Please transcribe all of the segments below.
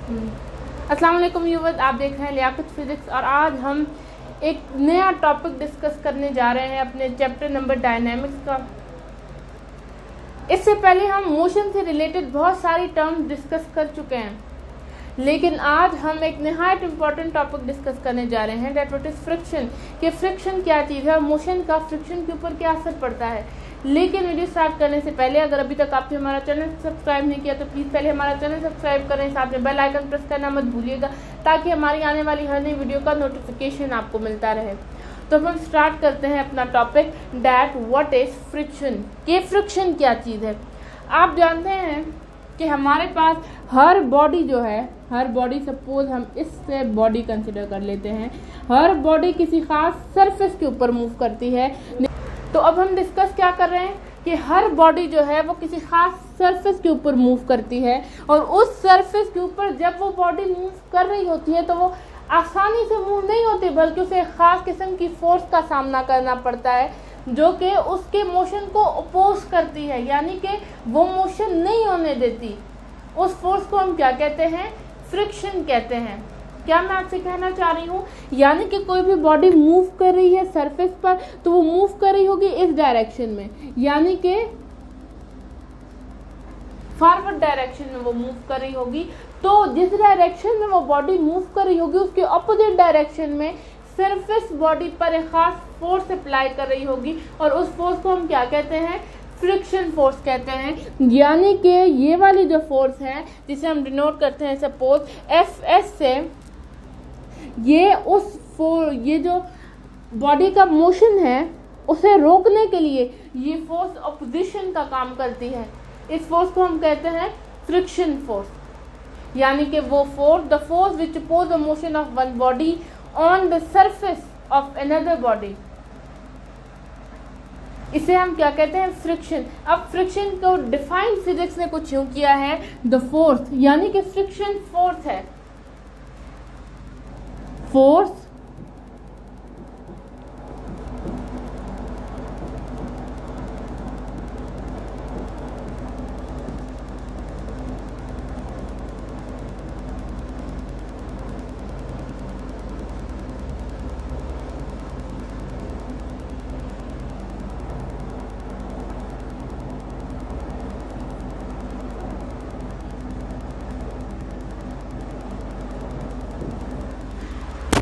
अस्सलाम वालेकुम व्यूअर्स, आप देख रहे हैं लियाकत फिजिक्स और आज हम एक नया टॉपिक डिस्कस करने जा रहे हैं अपने चैप्टर नंबर डायनेमिक्स का। इससे पहले हम मोशन से रिलेटेड बहुत सारी टर्म्स डिस्कस कर चुके हैं, लेकिन आज हम एक नहायत इम्पॉर्टेंट टॉपिक डिस्कस करने जा रहे हैं, दैट इज फ्रिक्शन। कि फ्रिक्शन क्या चीज़ है और मोशन का फ्रिक्शन के ऊपर क्या असर पड़ता है। लेकिन वीडियो स्टार्ट करने से पहले अगर अभी तक आपने हमारा चैनल सब्सक्राइब नहीं किया तो प्लीज़ पहले हमारा चैनल सब्सक्राइब करें, साथ में बेल आइकन प्रेस करना मत भूलिएगा ताकि हमारी आने वाली हर नई वीडियो का नोटिफिकेशन आपको मिलता रहे। तो हम स्टार्ट करते हैं अपना topic, that what is friction. ये फ्रिक्शन क्या चीज़ है। आप जानते हैं कि हमारे पास हर बॉडी जो है, हर बॉडी, सपोज हम इससे बॉडी कंसिडर कर लेते हैं, हर बॉडी किसी खास सरफेस के ऊपर मूव करती है। तो अब हम डिस्कस क्या कर रहे हैं कि हर बॉडी जो है वो किसी खास सरफेस के ऊपर मूव करती है और उस सरफेस के ऊपर जब वो बॉडी मूव कर रही होती है तो वो आसानी से मूव नहीं होती, बल्कि उसे एक खास किस्म की फोर्स का सामना करना पड़ता है जो कि उसके मोशन को अपोज करती है, यानी कि वो मोशन नहीं होने देती। उस फोर्स को हम क्या कहते हैं? फ्रिक्शन कहते हैं। क्या मैं आपसे कहना चाह रही हूँ, यानी कि कोई भी बॉडी मूव कर रही है सरफेस पर तो वो मूव कर रही होगी इस डायरेक्शन में, यानी कि फॉरवर्ड डायरेक्शन में वो मूव कर रही होगी। तो जिस डायरेक्शन में वो बॉडी मूव कर रही होगी उसके ऑपोजिट डायरेक्शन में सरफेस बॉडी पर एक खास फोर्स अप्लाई कर रही होगी और उस फोर्स को हम क्या कहते हैं? फ्रिक्शन फोर्स कहते हैं। यानी कि ये वाली जो फोर्स है जिसे हम डिनोट करते हैं सपोज Fs से, ये जो बॉडी का मोशन है उसे रोकने के लिए ये फोर्स ऑपोजिशन का काम करती है। इस फोर्स को हम कहते हैं फ्रिक्शन फोर्स, यानी कि वो force, the force which oppose the motion of one body on the surface of another body, इसे हम क्या कहते हैं? फ्रिक्शन। अब फ्रिक्शन को डिफाइन फिजिक्स ने कुछ यूं किया है, द फोर्स, यानी कि फ्रिक्शन फोर्स है, फोर्स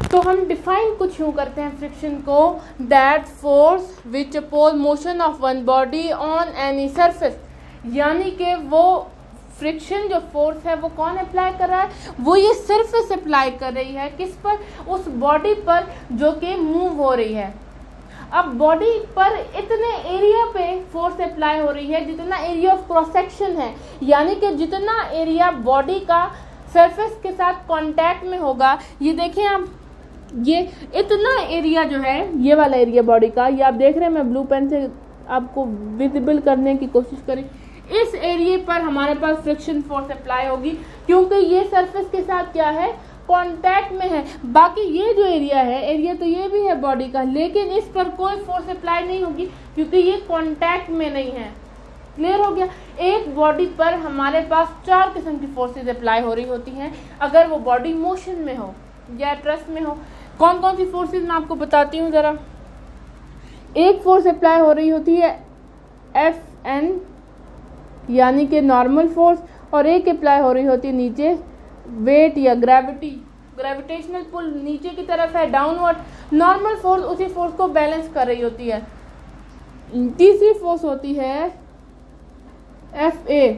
तो हम डिफाइन कुछ यूँ करते हैं फ्रिक्शन को, that force which oppose motion of one body on any surface, यानी कि वो फ्रिक्शन जो फोर्स है वो कौन अप्लाई कर रहा है? वो ये सरफेस अप्लाई कर रही है, किस पर? उस बॉडी पर जो कि मूव हो रही है। अब बॉडी पर इतने एरिया पे फोर्स अप्लाई हो रही है जितना एरिया ऑफ क्रॉस सेक्शन है, यानी कि जितना एरिया बॉडी का सरफेस के साथ कांटेक्ट में होगा। ये देखें आप, ये इतना एरिया जो है, ये वाला एरिया बॉडी का, ये आप देख रहे हैं, मैं ब्लू पेन से आपको विजिबल करने की कोशिश करें, इस एरिया पर हमारे पास फ्रिक्शन फोर्स अप्लाई होगी क्योंकि ये सरफेस के साथ क्या है? कांटेक्ट में है। बाकी ये जो एरिया है, एरिया तो ये भी है बॉडी का, लेकिन इस पर कोई फोर्स अप्लाई नहीं होगी क्योंकि ये कांटेक्ट में नहीं है। क्लियर हो गया? एक बॉडी पर हमारे पास 4 किस्म की फोर्सेज अप्लाई हो रही होती हैं अगर वो बॉडी मोशन में हो या ट्रस्ट में हो। कौन कौन सी फोर्सेज मैं आपको बताती हूँ जरा। एक फोर्स अप्लाई हो रही होती है Fn, यानी कि नॉर्मल फोर्स, और एक अप्लाई हो रही होती है नीचे, वेट या ग्रेविटेशनल पुल नीचे की तरफ है, डाउनवर्ड। नॉर्मल फोर्स उसी फोर्स को बैलेंस कर रही होती है। तीसरी फोर्स होती है Fa,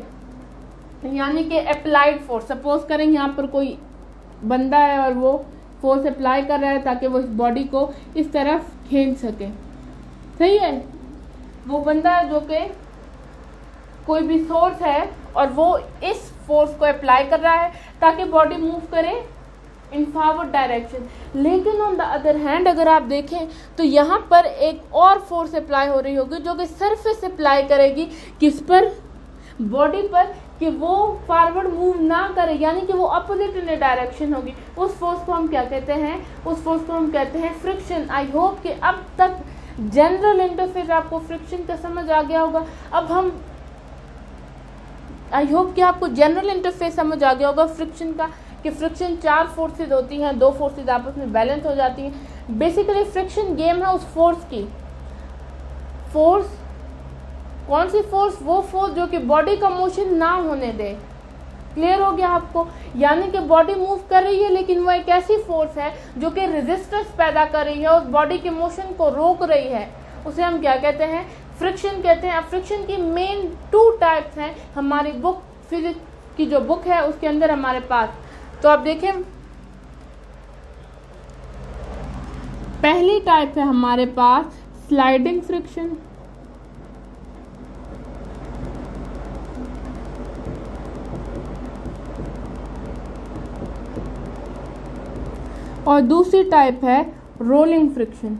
यानी कि अप्लाइड फोर्स। सपोज करें यहाँ पर कोई बंदा है और वो फोर्स अप्लाई कर रहा है ताकि वो इस बॉडी को इस तरफ खींच सके। सही है? वो बंदा जो कि कोई भी सोर्स है और वो इस फोर्स को अप्लाई कर रहा है ताकि बॉडी मूव करे इन फॉरवर्ड डायरेक्शन। लेकिन ऑन द अदर हैंड अगर आप देखें तो यहाँ पर एक और फोर्स अप्लाई हो रही होगी जो कि सरफेस अप्लाई करेगी, किस पर? बॉडी पर, कि वो फॉरवर्ड मूव ना करे, यानी कि वो अपोजिट इन डायरेक्शन होगी। उस फोर्स को हम क्या कहते हैं? उस फोर्स को हम कहते हैं फ्रिक्शन। आई होप कि अब तक जनरल इंटरफेस आपको फ्रिक्शन का समझ आ गया होगा। अब हम आई होप कि आपको जनरल इंटरफेस समझ आ गया होगा फ्रिक्शन का, कि फ्रिक्शन 4 फोर्सेज होती हैं, 2 फोर्सेज आपस में बैलेंस हो जाती हैं। बेसिकली फ्रिक्शन गेम है उस फोर्स की। फोर्स कौन सी फोर्स? वो फोर्स जो कि बॉडी का मोशन ना होने दे। क्लियर हो गया आपको? यानी कि बॉडी मूव कर रही है लेकिन वो एक ऐसी फोर्स है जो कि रेजिस्टेंस पैदा कर रही है, उस बॉडी के मोशन को रोक रही है, उसे हम क्या कहते हैं? फ्रिक्शन कहते हैं। अब फ्रिक्शन की मेन 2 टाइप्स हैं हमारी बुक, फिजिक्स की जो बुक है उसके अंदर हमारे पास। तो आप देखें, पहली टाइप है हमारे पास स्लाइडिंग फ्रिक्शन, और दूसरी टाइप है रोलिंग फ्रिक्शन।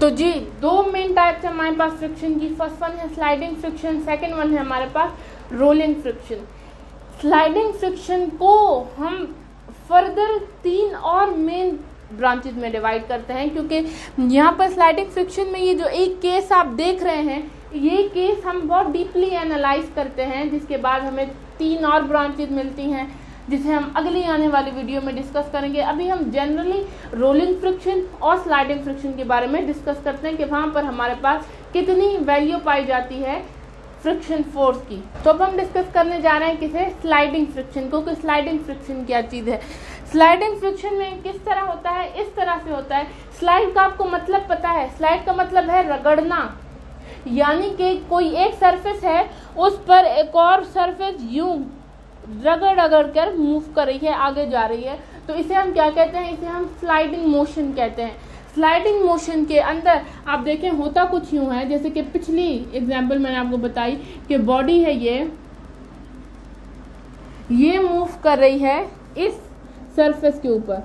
तो जी 2 मेन टाइप्स है हमारे पास फ्रिक्शन की। फर्स्ट वन है स्लाइडिंग फ्रिक्शन, सेकंड वन है हमारे पास रोलिंग फ्रिक्शन। स्लाइडिंग फ्रिक्शन को हम फर्दर 3 और मेन ब्रांचेज में डिवाइड करते हैं, क्योंकि यहाँ पर स्लाइडिंग फ्रिक्शन में ये जो एक केस आप देख रहे हैं, ये केस हम बहुत डीपली एनालाइज करते हैं, जिसके बाद हमें 3 और ब्रांचेज मिलती हैं जिसे हम अगली आने वाली वीडियो में डिस्कस करेंगे। अभी हम जनरली रोलिंग फ्रिक्शन और स्लाइडिंग फ्रिक्शन के बारे में डिस्कस करते हैं कि वहाँ पर हमारे पास कितनी वैल्यू पाई जाती है फ्रिक्शन फोर्स की। तो अब हम डिस्कस करने जा रहे हैं किसे? स्लाइडिंग फ्रिक्शन को, कि स्लाइडिंग फ्रिक्शन क्या चीज़ है। स्लाइडिंग फ्रिक्शन में किस तरह होता है? इस तरह से होता है। स्लाइड का आपको मतलब पता है? स्लाइड का मतलब है रगड़ना, यानी कि कोई एक सरफेस है उस पर एक और सरफेस यूं रगड़ कर मूव कर रही है, आगे जा रही है, तो इसे हम क्या कहते हैं? इसे हम स्लाइडिंग मोशन कहते हैं। स्लाइडिंग मोशन के अंदर आप देखें होता कुछ यूं है, जैसे कि पिछली एग्जांपल मैंने आपको बताई कि बॉडी है ये मूव कर रही है इस सरफेस के ऊपर।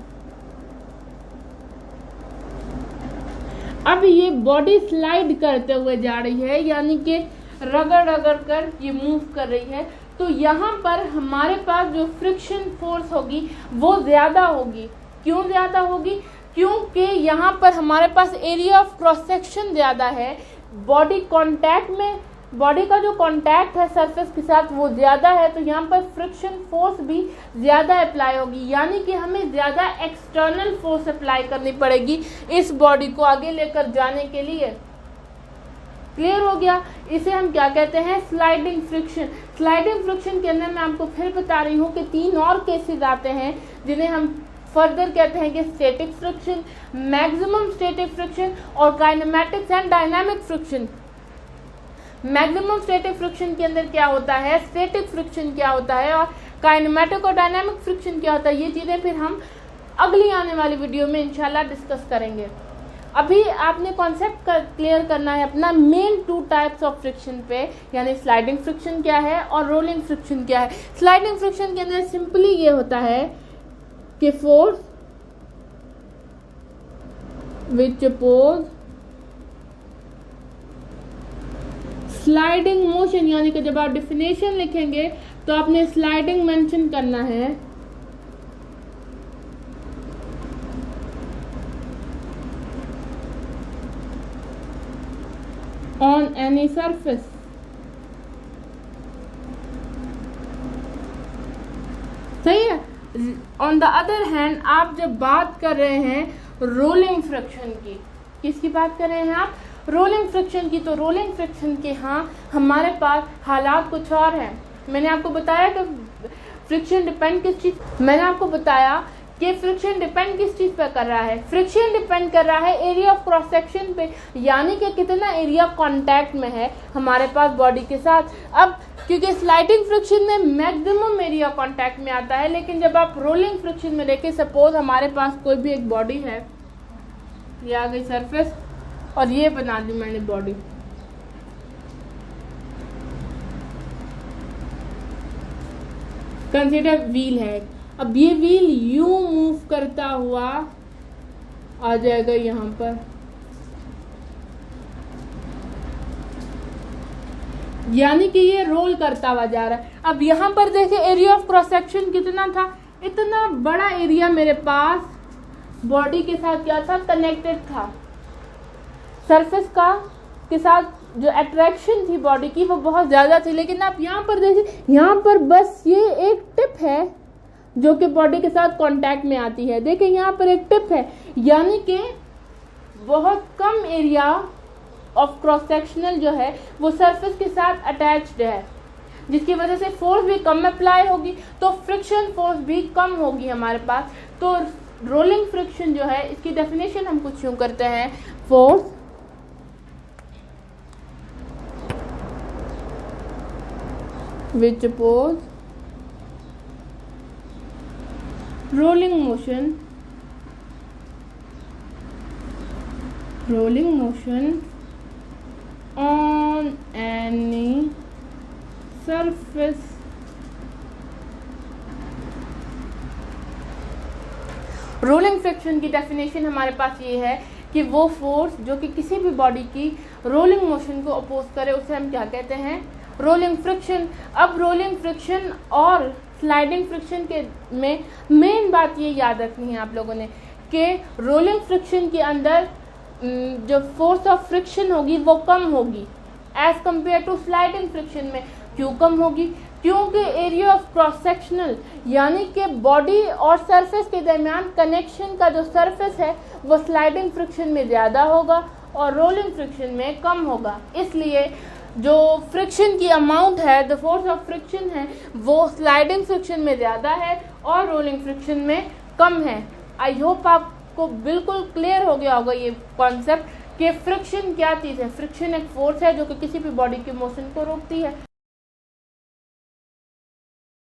अब ये बॉडी स्लाइड करते हुए जा रही है, यानी कि रगड़ कर ये मूव कर रही है। तो यहाँ पर हमारे पास जो फ्रिक्शन फोर्स होगी वो ज़्यादा होगी। क्यों ज़्यादा होगी? क्योंकि यहाँ पर हमारे पास एरिया ऑफ क्रॉस सेक्शन ज़्यादा है, बॉडी कांटेक्ट में, बॉडी का जो कांटेक्ट है सरफेस के साथ वो ज़्यादा है, तो यहाँ पर फ्रिक्शन फोर्स भी ज़्यादा अप्लाई होगी, यानी कि हमें ज़्यादा एक्सटर्नल फोर्स अप्लाई करनी पड़ेगी इस बॉडी को आगे लेकर जाने के लिए। क्लियर हो गया? इसे हम क्या कहते हैं? Sliding friction. स्लाइडिंग फ्रिक्शन के अंदर मैं आपको फिर बता रही हूँ कि 3 और केसेस आते हैं जिन्हें हम फर्दर कहते हैं कि static friction, maximum static friction और kinematics and dynamic friction. Maximum static friction के अंदर क्या होता है, स्टैटिक फ्रिक्शन क्या होता है और काइनेमैटिक और डायनामिक फ्रिक्शन क्या होता है, ये चीज़ें फिर हम अगली आने वाली वीडियो में इंशाल्लाह डिस्कस करेंगे। अभी आपने कॉन्सेप्ट क्लियर करना है अपना मेन 2 टाइप्स ऑफ फ्रिक्शन पे, यानी स्लाइडिंग फ्रिक्शन क्या है और रोलिंग फ्रिक्शन क्या है। स्लाइडिंग फ्रिक्शन के अंदर सिंपली ये होता है कि force which oppose sliding motion, यानी कि जब आप डेफिनेशन लिखेंगे तो आपने स्लाइडिंग मेंशन करना है। ऑन एनी सरफेस, सही है। ऑन द अदर हैंड आप जब बात कर रहे हैं रोलिंग फ्रिक्शन की, किसकी बात कर रहे हैं आप? रोलिंग फ्रिक्शन की। तो रोलिंग फ्रिक्शन के यहाँ हमारे पास हालात कुछ और हैं। मैंने आपको बताया कि फ्रिक्शन डिपेंड किस चीज, मैंने आपको बताया कि फ्रिक्शन डिपेंड किस चीज पर कर रहा है? फ्रिक्शन डिपेंड कर रहा है एरिया ऑफ क्रॉस सेक्शन पे, यानी कि कितना एरिया कांटेक्ट में है हमारे पास बॉडी के साथ। अब क्योंकि स्लाइडिंग फ्रिक्शन में मैक्सिमम एरिया कांटेक्ट में आता है, लेकिन जब आप रोलिंग फ्रिक्शन में देखें, सपोज हमारे पास कोई भी एक बॉडी है, ये आ गई सरफेस और ये बना दी मैंने बॉडी, कंसीडर व्हील है। अब ये व्हील यूं मूव करता हुआ आ जाएगा यहाँ पर, यानी कि ये रोल करता हुआ जा रहा है। अब यहाँ पर देखिए एरिया ऑफ क्रॉस सेक्शन कितना था, इतना बड़ा एरिया मेरे पास बॉडी के साथ क्या था, कनेक्टेड था। सरफेस का के साथ जो अट्रैक्शन थी बॉडी की वो बहुत ज़्यादा थी। लेकिन आप यहाँ पर देखिए, यहाँ पर बस ये एक टिप है जो कि बॉडी के साथ कांटेक्ट में आती है। देखिए यहाँ पर एक टिप है, यानी कि बहुत कम एरिया ऑफ क्रॉस सेक्शनल जो है वो सरफेस के साथ अटैच्ड है, जिसकी वजह से फोर्स भी कम अप्लाई होगी, तो फ्रिक्शन फोर्स भी कम होगी हमारे पास। तो रोलिंग फ्रिक्शन जो है इसकी डेफिनेशन हम कुछ यूँ करते हैं, force which oppose rolling motion on any surface rolling friction की डेफिनेशन हमारे पास ये है कि वो फोर्स जो कि किसी भी बॉडी की रोलिंग मोशन को अपोज करे उसे हम क्या कहते हैं, रोलिंग फ्रिक्शन। अब रोलिंग फ्रिक्शन और स्लाइडिंग फ्रिक्शन के में मेन बात ये याद रखनी है आप लोगों ने कि रोलिंग फ्रिक्शन के अंदर जो फोर्स ऑफ फ्रिक्शन होगी वो कम होगी as compare to sliding friction में। क्यों कम होगी? क्योंकि एरिया ऑफ क्रॉस सेक्शनल यानी कि बॉडी और सरफेस के दरमियान कनेक्शन का जो सरफेस है वो स्लाइडिंग फ्रिक्शन में ज़्यादा होगा और रोलिंग फ्रिक्शन में कम होगा। इसलिए जो फ्रिक्शन की अमाउंट है, द फोर्स ऑफ फ्रिक्शन है, वो स्लाइडिंग फ्रिक्शन में ज़्यादा है और रोलिंग फ्रिक्शन में कम है। आई होप आपको बिल्कुल क्लियर हो गया होगा ये कॉन्सेप्ट कि फ्रिक्शन क्या चीज़ है। फ्रिक्शन एक फोर्स है जो कि किसी भी बॉडी के मोशन को रोकती है।